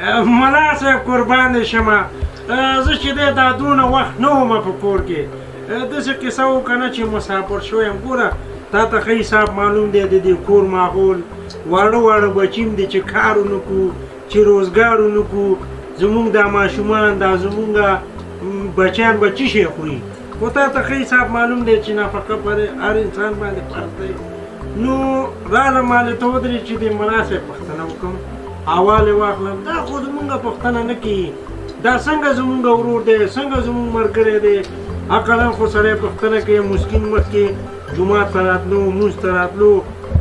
ملا صاحب قربان دې شمه زه چې دی دا دونه وخت نه وم په کور کې داسې کیسه وکړه چې مسافر شوی یم ګوره تا ته ښه حساب معلوم دی د دې کور ماحول واړه واړه بچیم دي چې کار ونه کړو چې روزګار ونه کړو زمونږ دا ماشومان دا زمونږ بچیان به څه شی خوري خو تا ته ښه حساب معلوم دی چې نفقه پر هر انسان باندې فرض دی نو رالم مالې ته ودرې چې د ملا صاحب پوښتنه وکړم احوال یې واخلم دا خو زمونږ پوښتنه نه کوي دا څنګه زمونږ ورور دی څنګه زمونږ ملګری دی عقلا خو سړی پوښتنه کوي مسکین مخکې جومات ته راتلو لمونځ ته راتلو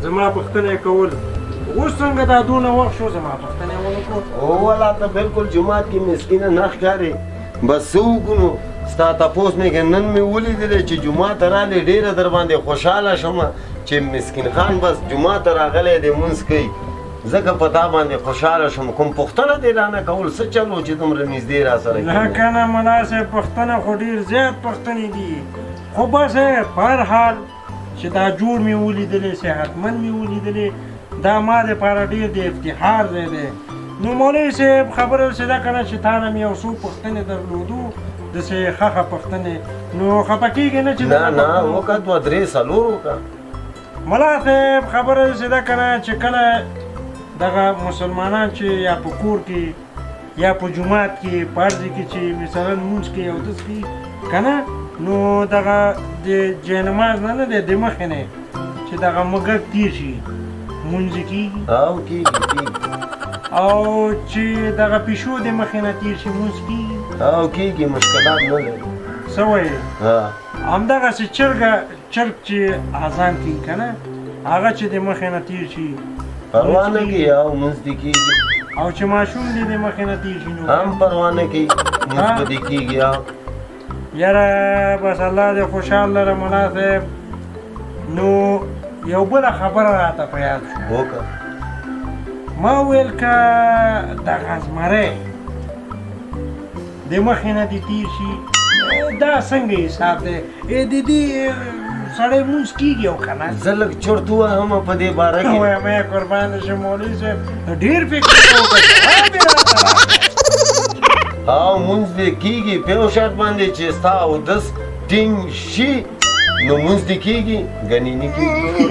زما پوښتنه یې کول اوس څنګه دا دونه وخت شو زما پوښتنه یې ونه کړو او والا ته بالکل جومات کې مسکینه نه ښکارې بس څه وکړو ستا تپوس مې کې نن مې ولیدلی چې جومات ته رالې ډېره در باندې خوشحاله شومه چې مسکین خان بس جومات ته راغلی دی لمونځ کوي ځکه په تا باندې خوشحاله شوم کوم پوښتنه دې رانه کول څه چلو چې دومره نږدې راسره نه که نه ملا صاحب پوښتنه خو ډېر زیات پوښتنې دي خو بس په هر حال چې دا جوړ مې ولیدلی صحتمند مې ولیدلی دا ما دپاره ډېر د افتخار ځای دی نو مولوي صاحب خبره اوسې ده که نه چې تا نه مې یو څو پوښتنې درلودو داسې ښه پوښتنې نو خفه کېږې نه چې نه نه وکړه دوه درې څلور وکړه ملا صاحب خبره اوسې ده که نه چې کله دغه مسلمانان چې یا په کور کې یا په جومات کې په هر ځای کې چې مثلا لمونځ کوي او داسې کوي که نه نو دغه د جاینماز نه دی د مخې نه چې دغه مږک تیر شي لمونځ یې کېږي او کېږي او چې دغه پیشو د مخې نه تیر شي لمونځ کېږي او کېږي مشکلات نه لري څه وایې همدغسې چرګ چې اذان کوي که نه هغه چې د مخې نه تیر شي پروا نه کوي او لمونځ دې کېږي او چې ماشوم دې د مخې نه تیر شي نو هم پروا نه کوي لمونځ به دې کېږي یاره بس الله دې خوشحال لره ملا صاحب نو یو بله خبره راته په یاد شو وکړه ما وویل که دغه زمری د مخې نه دې تیر شي دا څنګه حساب دی د دې سړی لمونځ کېږي او که نه زه لږ چرت ووایم په دې باره کې وایم یې قربان شم مولوي صاحب ډېر فکر وکړه او لمونځ دې کېږي په یو شرط باندې چې ستا اودس ټینګ شي نو لمونځ دې کېږي ګنې نه کېږي